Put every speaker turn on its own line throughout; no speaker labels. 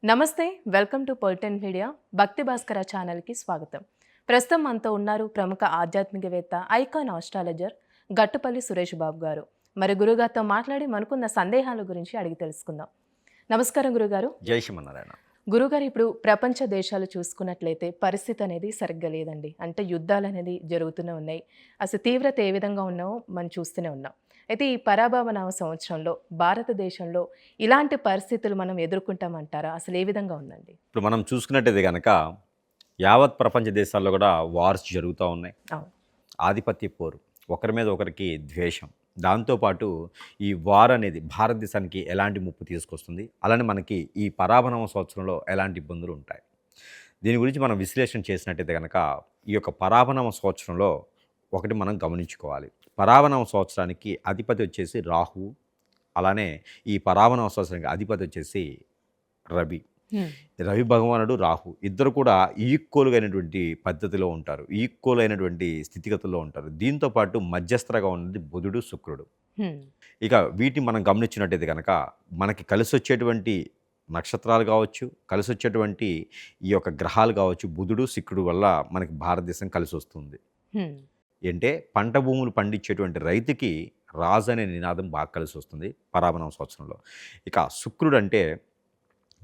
నమస్తే, welcome to పొలిటెన్ media. భక్తి భాస్కర ఛానల్కి స్వాగతం. ప్రస్తుతం మనతో ఉన్నారు ప్రముఖ ఆధ్యాత్మికవేత్త, ఐకాన్ ఆస్ట్రాలజర్ గట్టుపల్లి సురేష్ బాబు గారు. మరి గురుగారితో మాట్లాడి మనకున్న సందేహాల గురించి అడిగి తెలుసుకుందాం. నమస్కారం గురుగారు.
జై శ్రీమన్నారాయణ.
గురుగారు, ఇప్పుడు ప్రపంచ దేశాలు చూసుకున్నట్లయితే పరిస్థితి అనేది సరిగ్గా లేదండి. అంటే యుద్ధాలు అనేది జరుగుతూనే ఉన్నాయి. అసలు తీవ్రత ఏ విధంగా ఉన్నామో మనం చూస్తూనే ఉన్నాం. అయితే ఈ పరాభవనామ సంవత్సరంలో భారతదేశంలో ఇలాంటి పరిస్థితులు మనం ఎదుర్కొంటామంటారా? అసలు ఏ విధంగా ఉందండి?
ఇప్పుడు మనం చూసుకున్నట్టయితే కనుక యావత్ ప్రపంచ దేశాల్లో కూడా వార్స్ జరుగుతూ ఉన్నాయి.
అవును.
ఆధిపత్య పోరు, ఒకరి మీద ఒకరికి ద్వేషం. దాంతోపాటు ఈ వార్ అనేది భారతదేశానికి ఎలాంటి ముప్పు తీసుకొస్తుంది, అలానే మనకి ఈ పరాభవనామ సంవత్సరంలో ఎలాంటి ఇబ్బందులు ఉంటాయి, దీని గురించి మనం విశ్లేషణ చేసినట్టయితే కనుక ఈ యొక్క పరాభవనామ సంవత్సరంలో ఒకటి మనం గమనించుకోవాలి. పరాభవనామ సంవత్సరానికి అధిపతి వచ్చేసి రాహు, అలానే ఈ పరాభవనామ సంవత్సరానికి అధిపతి వచ్చేసి రవి. రవి భగవానుడు, రాహు ఇద్దరు కూడా ఈక్వల్గా అయినటువంటి పద్ధతిలో ఉంటారు, ఈక్వల్ అయినటువంటి స్థితిగతుల్లో ఉంటారు. దీంతో పాటు మధ్యస్థరగా ఉన్నది బుధుడు, శుక్రుడు. ఇక వీటిని మనం గమనించినట్టయితే కనుక మనకి కలిసి వచ్చేటువంటి నక్షత్రాలు కావచ్చు, కలిసి వచ్చేటువంటి ఈ యొక్క గ్రహాలు కావచ్చు, బుధుడు, శుక్రుడు వల్ల మనకి భారతదేశం కలిసి వస్తుంది. అంటే పంట భూములు పండించేటువంటి రైతుకి రాజు అనే నినాదం బాగా కలిసి వస్తుంది పరాభవనామ సంవత్సరంలో. ఇక శుక్రుడు అంటే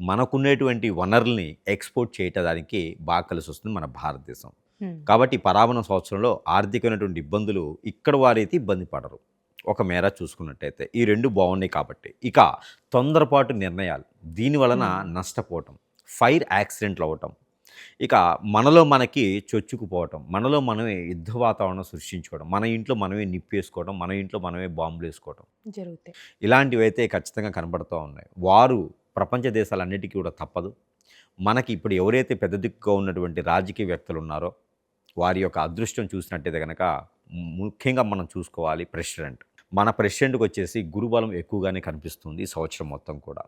మనకున్నటువంటి వనరుల్ని ఎక్స్పోర్ట్ చేయటానికి బాగా కలిసి వస్తుంది మన భారతదేశం. కాబట్టి పరాభవనామ సంవత్సరంలో ఆర్థికమైనటువంటి ఇబ్బందులు ఇక్కడ వారైతే ఇబ్బంది పడరు ఒక మేర చూసుకున్నట్టయితే. ఈ రెండు బాగున్నాయి కాబట్టి. ఇక తొందరపాటు నిర్ణయాలు, దీని వలన నష్టపోవటం, ఫైర్ యాక్సిడెంట్లు అవ్వటం, ఇక మనలో మనకి చొచ్చుకుపోవటం, మనలో మనమే యుద్ధ వాతావరణం సృష్టించుకోవడం, మన ఇంట్లో మనమే నిప్పేసుకోవడం, మన ఇంట్లో మనమే బాంబులు వేసుకోవడం
జరుగుతాయి.
ఇలాంటివి అయితే ఖచ్చితంగా కనబడుతూ ఉన్నాయి. వారు ప్రపంచ దేశాలన్నిటికీ కూడా తప్పదు. మనకి ఇప్పుడు ఎవరైతే పెద్ద దిక్కుగా ఉన్నటువంటి రాజకీయవేత్తలు ఉన్నారో వారి యొక్క అదృష్టం చూసినట్టయితే కనుక ముఖ్యంగా మనం చూసుకోవాలి ప్రెసిడెంట్. మన ప్రెసిడెంట్కి వచ్చేసి గురుబలం ఎక్కువగానే కనిపిస్తుంది ఈ సంవత్సరం మొత్తం కూడా.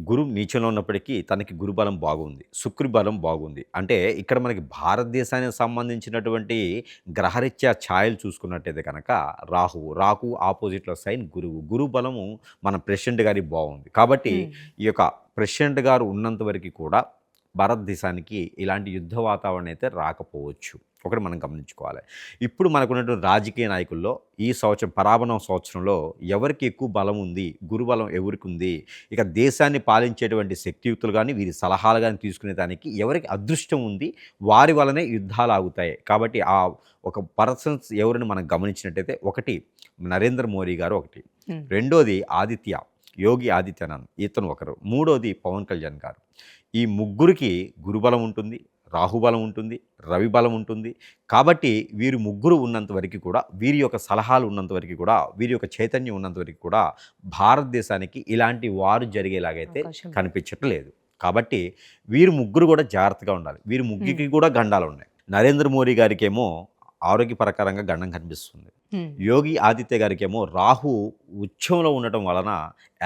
గురు నీచంలో ఉన్నప్పటికీ తనకి గురుబలం బాగుంది, శుక్ర బలం బాగుంది. అంటే ఇక్కడ మనకి భారతదేశానికి సంబంధించినటువంటి గ్రహరీత్యా ఛాయలు చూసుకున్నట్టయితే కనుక రాహు ఆపోజిట్లో సైన్ గురువు. గురు బలము మన ప్రెసిడెంట్ గారికి బాగుంది. కాబట్టి ఈ యొక్క ప్రెసిడెంట్ గారు ఉన్నంత వరకు కూడా భారతదేశానికి ఇలాంటి యుద్ధ వాతావరణం అయితే రాకపోవచ్చు, ఒకటి మనం గమనించుకోవాలి. ఇప్పుడు మనకున్నటువంటి రాజకీయ నాయకుల్లో ఈ సంవత్సరం పరాభవనామ సంవత్సరంలో ఎవరికి ఎక్కువ బలం ఉంది, గురుబలం ఎవరికి ఉంది, ఇక దేశాన్ని పాలించేటువంటి శక్తియుక్తులు కానీ వీరి సలహాలు కానీ తీసుకునే దానికి ఎవరికి అదృష్టం ఉంది, వారి వలనే యుద్ధాలు ఆగుతాయి. కాబట్టి ఆ ఒక పర్సన్స్ ఎవరిని మనం గమనించినట్టయితే ఒకటి నరేంద్ర మోడీ గారు, ఒకటి రెండోది యోగి ఆదిత్యనాథ్ ఇతను ఒకరు, మూడోది పవన్ కళ్యాణ్ గారు. ఈ ముగ్గురికి గురుబలం ఉంటుంది, రాహుబలం ఉంటుంది, రవి బలం ఉంటుంది. కాబట్టి వీరు ముగ్గురు ఉన్నంత వరకు కూడా, వీరి యొక్క సలహాలు ఉన్నంత వరకు కూడా, వీరి యొక్క చైతన్యం ఉన్నంత వరకు కూడా భారతదేశానికి ఇలాంటి వారు జరిగేలాగైతే కనిపించట్లేదు. కాబట్టి వీరు ముగ్గురు కూడా జాగ్రత్తగా ఉండాలి. వీరి ముగ్గురికి కూడా గండాలు ఉన్నాయి. నరేంద్ర మోడీ గారికి ఏమో ఆరోగ్యపరకరంగా గండం కనిపిస్తుంది. యోగి ఆదిత్య గారికి ఏమో రాహు ఉచ్చంలో ఉండటం వలన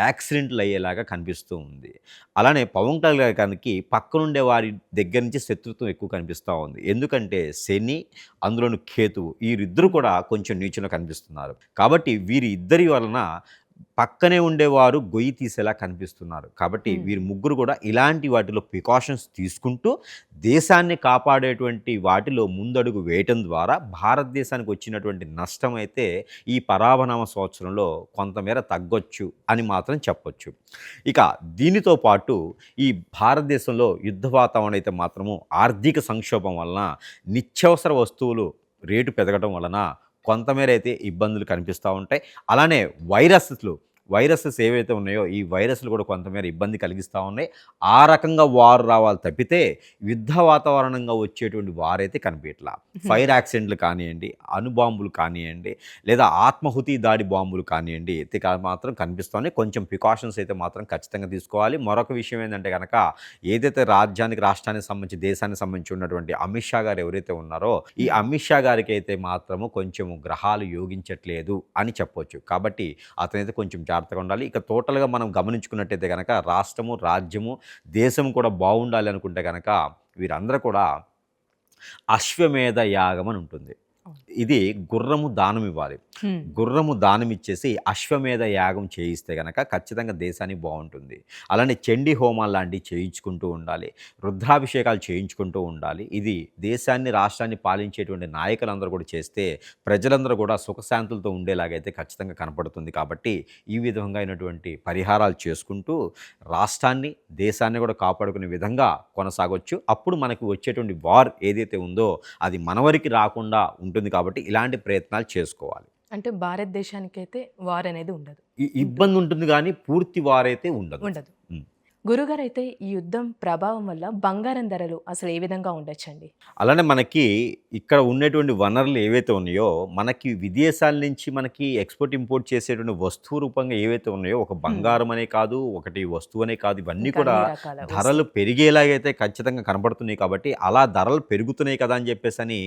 యాక్సిడెంట్లు అయ్యేలాగా కనిపిస్తూ ఉంది. అలానే పవన్ కళ్యాణ్ గారికి పక్కనుండే వారి దగ్గర నుంచి శత్రుత్వం ఎక్కువ కనిపిస్తూ ఉంది. ఎందుకంటే శని, అందులోని కేతువు, వీరిద్దరు కూడా కొంచెం నీచంలో కనిపిస్తున్నారు. కాబట్టి వీరి ఇద్దరి వలన పక్కనే ఉండేవారు గొయ్యి తీసేలా కనిపిస్తున్నారు. కాబట్టి వీరు ముగ్గురు కూడా ఇలాంటి వాటిలో ప్రికాషన్స్ తీసుకుంటూ దేశాన్ని కాపాడేటువంటి వాటిలో ముందడుగు వేయటం ద్వారా భారతదేశానికి వచ్చినటువంటి నష్టం అయితే ఈ పరాభవనామ సంవత్సరంలో కొంతమేర తగ్గొచ్చు అని మాత్రం చెప్పొచ్చు. ఇక దీనితో పాటు ఈ భారతదేశంలో యుద్ధ వాతావరణం అయితే మాత్రము ఆర్థిక సంక్షోభం వలన, నిత్యావసర వస్తువులు రేటు పెరగడం వలన కొంతమేర అయితే ఇబ్బందులు కనిపిస్తూ ఉంటాయి. అలానే వైరసెస్ ఏవైతే ఉన్నాయో ఈ వైరస్లు కూడా కొంతమేర ఇబ్బంది కలిగిస్తూ ఉన్నాయి. ఆ రకంగా వారు రావాలి తప్పితే యుద్ధ వాతావరణంగా వచ్చేటువంటి వారైతే కనిపించట్లా. ఫైర్ యాక్సిడెంట్లు కానివ్వండి, అణుబాంబులు కానివ్వండి, లేదా ఆత్మహుతి దాడి బాంబులు కానివ్వండి అయితే మాత్రం కనిపిస్తున్నాయి. కొంచెం ప్రికాషన్స్ అయితే మాత్రం ఖచ్చితంగా తీసుకోవాలి. మరొక విషయం ఏంటంటే కనుక ఏదైతే రాష్ట్రానికి సంబంధించి, దేశానికి సంబంధించి ఉన్నటువంటి అమిత్ షా గారు ఎవరైతే ఉన్నారో ఈ అమిత్ షా గారికి అయితే మాత్రము కొంచెము గ్రహాలు యోగించట్లేదు అని చెప్పొచ్చు. కాబట్టి అతనైతే కొంచెం జాగ్రత్తగా ఉండాలి. ఇక టోటల్గా మనం గమనించుకున్నట్టయితే కనుక రాష్ట్రము, రాజ్యము, దేశం కూడా బాగుండాలి అనుకుంటే కనుక వీరందరూ కూడా అశ్వమేధ యాగం అని ఉంటుంది.
అవును.
ఇది గుర్రము దానం ఇవ్వాలి.
హ్మ్.
గుర్రము దానం ఇచ్చేసి అశ్వమేధ యాగం చేయిస్తే గనక ఖచ్చితంగా దేశానికి బావుంటుంది. అలానే చండీ హోమాలు లాంటివి చేయించుకుంటూ ఉండాలి. రుద్రాభిషేకాలు చేయించుకుంటూ ఉండాలి. ఇది దేశాన్ని, రాష్ట్రాన్ని పాలించేటువంటి నాయకులందరూ కూడా చేస్తే ప్రజలందరూ కూడా సుఖశాంతులతో ఉండేలాగైతే ఖచ్చితంగా కనపడుతుంది. కాబట్టి ఈ విధంగా అయినటువంటి పరిహారాలు చేసుకుంటూ రాష్ట్రాన్ని, దేశాన్ని కూడా కాపాడుకునే విధంగా కొనసాగొచ్చు. అప్పుడు మనకు వచ్చేటువంటి వార్ ఏదైతే ఉందో అది మన వరికి రాకుండా ఉంటుంది కాబట్టి ఇలాంటి ప్రయత్నాలు చేసుకోవాలి.
అంటే భారతదేశానికైతే వార్ అనేది ఉండదు.
ఇబ్బంది ఉంటుంది గానీ పూర్తి వారైతే ఉండదు.
ఉండదు.
హ్మ్.
గురుగారైతే ఈ యుద్ధం ప్రభావం వల్ల బంగారం ధరలు అసలు ఏ విధంగా ఉండొచ్చండి?
అలానే మనకి ఇక్కడ ఉన్నటువంటి వనరులు ఏవైతే ఉన్నాయో, మనకి విదేశాల నుంచి మనకి ఎక్స్‌పోర్ట్, ఇంపోర్ట్ చేసేటువంటి వస్తువు రూపంగా ఏవైతే ఉన్నాయో, ఒక
హ్మ్.
బంగారం అనే కాదు, ఒకటి వస్తువనే కాదు, ఇవన్నీ
ఇంకా
కూడా
అన్ని రకాల
ధరలు పెరిగేలాగైతే ఖచ్చితంగా కనపడుతున్నాయి కాబట్టి, అలా ధరలు పెరుగుతున్నాయి కదా అని చెప్పేసని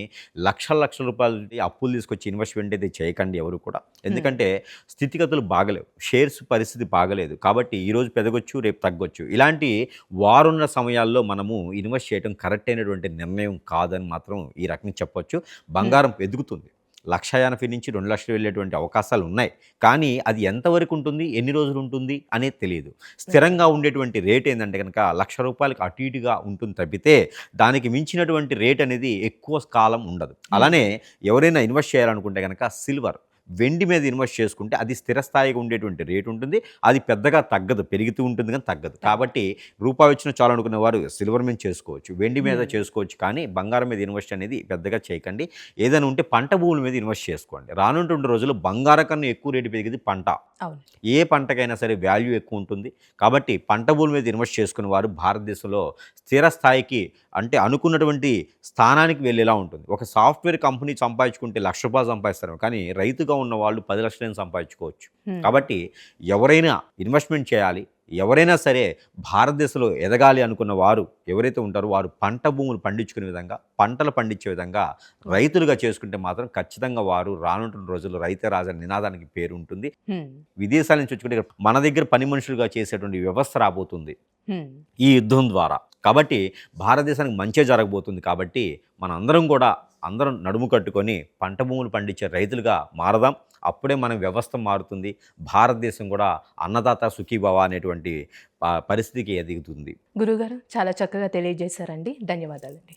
లక్షల లక్షల రూపాయలు అప్పులు తీసుకొచ్చి ఇన్వెస్ట్‌మెంట్ అయితే చేయకండి ఎవరు కూడా. ఎందుకంటే స్థితిగతులు బాగలేవు. షేర్స్ పరిస్థితి బాగలేదు. కాబట్టి ఈరోజు పెరగొచ్చు, రేపు తగ్గొచ్చు. ఇలాంటి వారున్న సమయాల్లో మనము ఇన్వెస్ట్ చేయడం కరెక్ట్ అయినటువంటి నిర్ణయం కాదని మాత్రం ఈ రకంగా చెప్పొచ్చు. బంగారం ఎదుగుతుంది. 1,80,000 నుంచి 2,00,000 వెళ్ళేటువంటి అవకాశాలు ఉన్నాయి. కానీ అది ఎంతవరకు ఉంటుంది, ఎన్ని రోజులు ఉంటుంది అనేది తెలీదు. స్థిరంగా ఉండేటువంటి రేట్ ఏందంటే గనక రూ. 1,00,000 అటు ఇటుగా ఉంటుంది తప్పితే దానికి మించినటువంటి రేట్ అనేది ఎక్కువ కాలం ఉండదు. అలానే ఎవరైనా ఇన్వెస్ట్ చేయాలనుకుంటే గనక సిల్వర్, వెండి మీద ఇన్వెస్ట్ చేసుకుంటే అది స్థిరస్థాయిగా ఉండేటువంటి రేట్ ఉంటుంది. అది పెద్దగా తగ్గదు. పెరుగుతూ ఉంటుంది కానీ తగ్గదు. కాబట్టి రూపాయి వచ్చినా చాలు అనుకునే వారు సిల్వర్ మీద చేసుకోవచ్చు. వెండి మీద చేసుకోవచ్చు. కానీ బంగారం మీద ఇన్వెస్ట్ అనేది పెద్దగా చేయకండి. ఏదైనా ఉంటే పంట భూముల మీద ఇన్వెస్ట్ చేసుకోండి. రానున్నటువంటి రోజుల్లో బంగారం కన్నా ఎక్కువ రేటు పెరిగేది పంట.
అవును.
ఏ పంటకైనా సరే వాల్యూ ఎక్కువ ఉంటుంది. కాబట్టి పంట భూముల మీద ఇన్వెస్ట్ చేసుకునే వారు భారతదేశంలో స్థిర స్థాయికి అంటే అనుకున్నటువంటి స్థానానికి వెళ్ళేలా ఉంటుంది. ఒక సాఫ్ట్‌వేర్ కంపెనీ సంపాదించుకుంటే రూ. 1,00,000 సంపాదిస్తారు. కానీ రైతుగా ఉన్న వాళ్ళు 10,00,000 సంపాదించుకోవచ్చు.
హ్మ్.
కాబట్టి ఎవరైనా ఇన్వెస్ట్‌మెంట్ చేయాలి. ఎవరైనా సరే భారతదేశంలో ఎదగాలి అనుకున్న వారు ఎవరైతే ఉంటారో వారు పంట భూములు పండించుకునే విధంగా, పంటలు పండించే విధంగా రైతులుగా చేసుకుంటే మాత్రం ఖచ్చితంగా వారు రానున్న రోజుల్లో రైతే రాజు అనే నినాదానికి పేరు ఉంటుంది.
హ్మ్.
విదేశాల నుంచి వచ్చుకుంటే మన దగ్గర పని మనుషులుగా చేసేటువంటి వ్యవస్థ రాబోతుంది
హ్మ్.
ఈ యుద్ధం ద్వారా. కాబట్టి భారతదేశానికి మంచే జరగబోతుంది. కాబట్టి మనందరం కూడా అందరం నడుము కట్టుకొని పంట భూములు పండించే రైతులుగా మారదాం. అప్పుడే మన వ్యవస్థ మారుతుంది. భారతదేశం కూడా అన్నదాత సుఖీభవ అనేటువంటి పరిస్థితికి ఎదుగుతుంది.
గురుగారు చాలా చక్కగా తెలియజేశారండి. ధన్యవాదాలండి.